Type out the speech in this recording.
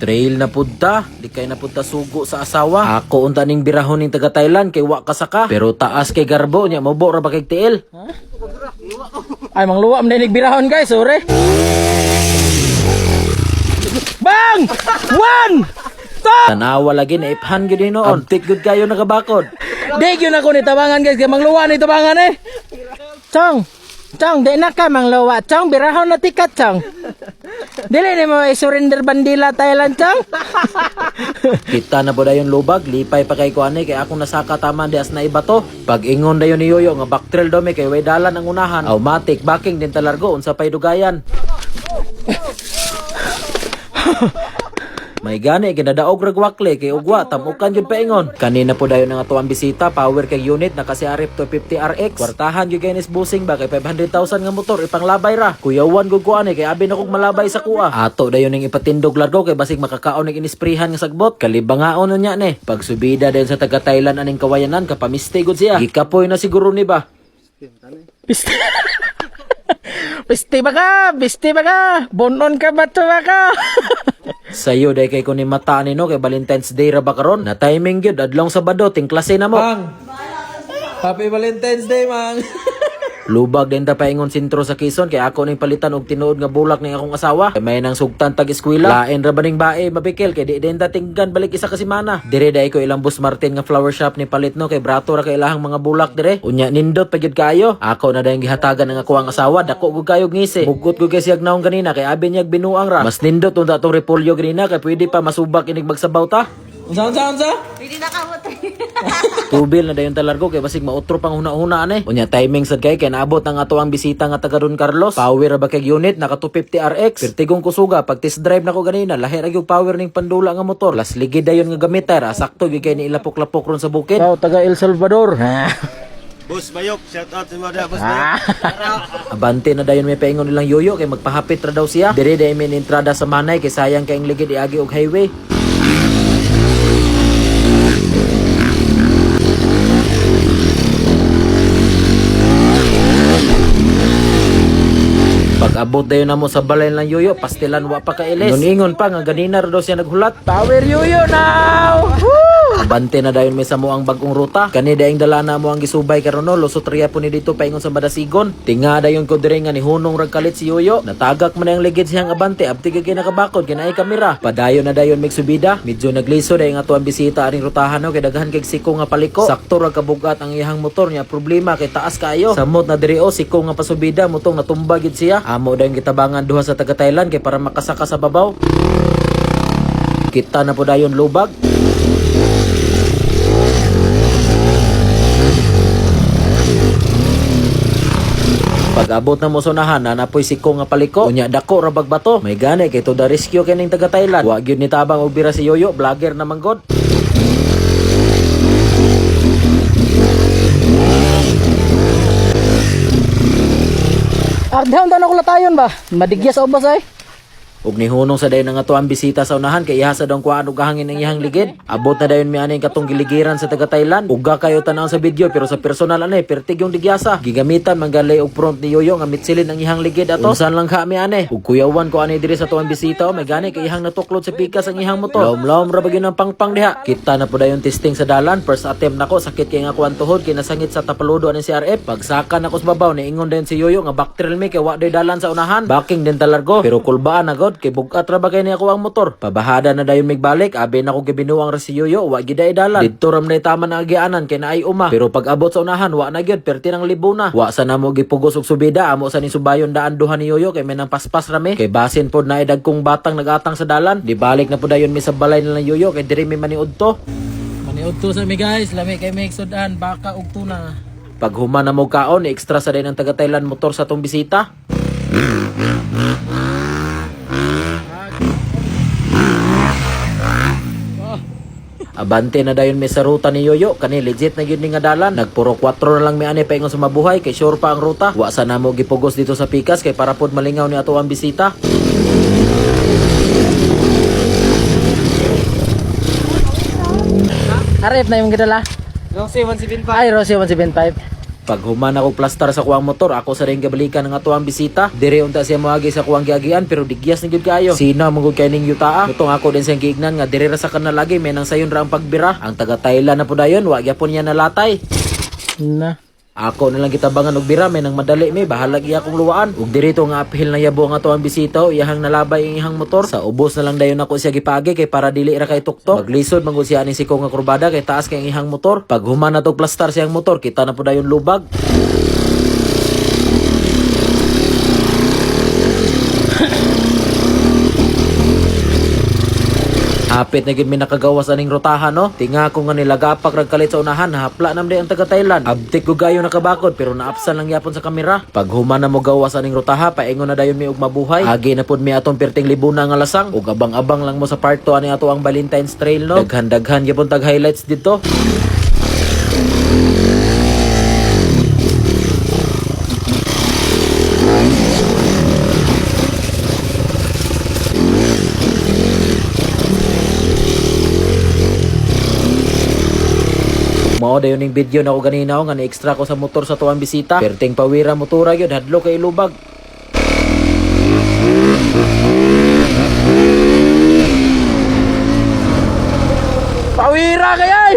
Trail na punta, di kay na punta sugo sa asawa. Ako unta ning birahon ning taga Thailand kay wa kasaka. Pero taas kay garbo nya mabo ra ba kay tiil? Ay mangluwa man ning birahon guys, sorry. Bang! One! Tanawa lagi na iphan gyud noon. Abtik gud kayo nakabakod. Di yun ako ni tabangan guys, kay mangluwa ni tabangan eh. Chong, Chong, di na ka mangluwa. Chong, birahon na tikat, Chong. Dili ni mo i-surrender bandila Thailand, Chong. Kita na po dayon lubag, lipay pa kay kuane kay akong nasaka tama di as na iba to. Pag ingon dayon ni Yoyo nga backtrail daw may kay way dalan ang unahan. Automatic backing din talargo unsa pay dugayan. May gani ginadaog ragwakle kay ugwa tamukan jud paingon. Kanina po dayon nga tuwang bisita power kay unit na kasi Arif 250 RX. Kwartahan gyud kay busing ba kay 500,000 nga motor ipanglabay ra. Kuyawan gud ko ani kay abi na kog malabay sa kuha. Ato dayon ning ipatindog largo kay basig makakaon ning inisprihan nga sagbot. Kalibangaon nya ni. Pag subida dayon sa taga Thailand aning kawayanan kapamiste gud siya. Gikapoy na siguro ni ba. Piste. Piste ba ka? Bonon ka ba to ba ka? Sayo day kay ko ni mata ni no kay Valentine's Day ra ba karon? Na timing gyud adlong Sabado ting klase na mo. Mang! Happy Valentine's Day, Mang! Lubag din ta paingon sentro sa Quezon kay ako ning palitan og tinuod nga bulak ning akong asawa. Kay may nang sugtan tag eskwela. Lain ra ba ning bae mabikil kay di din ta tinggan balik isa ka semana. Dire day ko ilang Bus Martin nga flower shop ni palit no kay brato ra kay ilahang mga bulak dire. Unya nindot pa gyud kayo. Ako na dayong gihatagan ng ako ang asawa dako gud kayo ngisi. Bugot gud kay siyag naong ganina kay abi niyag binuang ra. Mas nindot unta tong repolyo ganina kay pwede pa masubak inig magsabaw ta. Unsa? Hindi na kamot. Tubil na dayon talargo kay basig mautro pang huna-huna ani. Unya timing sad kay naabot ang ato ang bisita nga taga Don Carlos. Power ba kay unit naka 250 RX. Pertigong kusuga pag test drive nako ganina lahi ra gyud power ning pandula nga motor. Las ligid dayon nga gamitar sakto gyud kay ni ilapok-lapok ron sa bukid. Ikaw taga El Salvador. Boss Bayok, shout out sa mga Boss Bayok. Abante na dayon may paingon nilang Yoyo kay magpahapit ra daw siya. Dire day may entrada sa Manay kay sayang kay ang ligid iagi og highway. Pag abot dayon namo sa balay lang Yoyo, pastilan wa pa ka ilis. Nuningon pa nga ganina ra daw siya naghulat. Power Yoyo now! Abante na dayon may sa mo ang bagong ruta. Kani daing dala na mo ang gisubay karon no, lusot riya po ni dito paingon sa Madasigon. Tinga dayon ko dire nga ni hunong ragkalit si Yoyo. Natagak man ang ligid siyang abante, abti kay nakabakod kinay kamera. Padayon na dayon mig subida, medyo nagliso dayon nga tuang bisita aring rutahan no kay daghan kay siko nga paliko. Sakto ra kabugat ang iyang motor niya, problema kay taas kayo. Samot na diri o siko nga pasubida mutong natumba gid siya. Amo dayon gitabangan duha sa taga Thailand kay para makasaka sa babaw. Kita na po dayon lubag. Pag abot na mo sunahan na napoy siko nga paliko. Unya dako ra bagbato. May gani kay to the rescue kining taga Thailand. Wa gyud ni tabang og bira si Yoyo, vlogger na manggod. Down ako latayon ba? Madigya sa ubas ay. Ug nihunong sa dayon nga tuang bisita sa unahan kay ihasa daw kuan og hangin ang iyang ligid. Abot na dayon mi ani katong giligiran sa taga Thailand. Uga kayo tanaw sa video pero sa personal ani pertig yung digyasa. Gigamitan manggalay og front ni Yoyo nga mitsilin ang iyang ligid ato. Unsan lang ka mi ani. Ug kuyawan ko ani diri sa tuang bisita o may gani kay ihang natuklod sa pikas ang iyang motor. Lom ra bagyo ng pangpang diha. Kita na po dayon testing sa dalan. First attempt nako sakit kay nga kuan tuhod kay nasangit sa tapaludo ani si RF. Pagsaka nako sa babaw niingon dayon si Yoyo nga backtrail mi kay wa day dalan sa unahan. Backing din talargo pero kulbaan na god kay bugat ra bagay ni ako ang motor. Pabahada na dayon migbalik, abi na ko gibinuwang ra si Yoyo, wa gid ay dalan. Didto ram na tama na agianan kay naay uma. Pero pag abot sa unahan, wa na gyud perti nang libo na. Wa sa namo gipugos og subida, amo sa ni subayon daan duha ni Yoyo kay may nang paspas rami. Kay basin pod na dagkong batang nagatang sa dalan. Di balik na po dayon mi sa balay na lang Yoyo kay diri mi maniud to. Maniud to sa mi guys, lami kay may sudan baka ug tuna. Pag human na mo kaon, extra sa din ang taga Thailand motor sa tong bisita. Abante na dayon may sa ruta ni Yoyo, kani legit na gyud ni nga dalan. Nagpuro 4 na lang mi ani paingon sa mabuhay kay sure pa ang ruta. Wa sa namo gipugos dito sa pikas kay para pod malingaw ni ato ang bisita. Arif na yung gidala. Rosie 175. Ay, Rosie 175. Pag human ako plastar sa kuwang motor, ako sa rin gabalikan ng atuang bisita. Dire unta siya moagi sa kuwang giagian pero digyas ni gyud kayo. Sino mong kay ning yutaa? Mutong ako din siyang giignan nga dire ra sa kana lagi may nang sayon ra ang pagbira. Ang taga Thailand na po dayon, wa gyapon niya nalatay. Na. Ako na lang kitabangan og bira may nang madali may bahala iya akong luwaan. Ug dirito nga apil na yabo nga to ang bisita o iyahang nalabay ang iyang motor. Sa ubos na lang dayon ako siya gipagi kay para dili ra kay tuktok. Maglisod mangud siya ani siko nga kurbada kay taas kay ang iyang motor. Pag human na to plastar siyang motor, kita na po dayon lubag. Hapit na gid mi nakagawas aning rotahan no. Tinga ko nga nilagapak rag kalit sa unahan, hapla nam di ang taga Thailand. Abtik ko gayo nakabakod pero naapsan lang yapon sa kamera. Pag human na mo gawas aning rotaha, paingon na dayon mi og mabuhay. Agi na pud mi atong perting libuna nga lasang ug abang-abang lang mo sa part 2 ani ato ang Valentine's Trail no. Daghan-daghan gyapon tag highlights dito. Mao dayon ning video na ako ganina nga ni-extra ko sa motor sa tuwang bisita. Perting pawira motora gyud hadlo kay lubag. Pawira kay ay.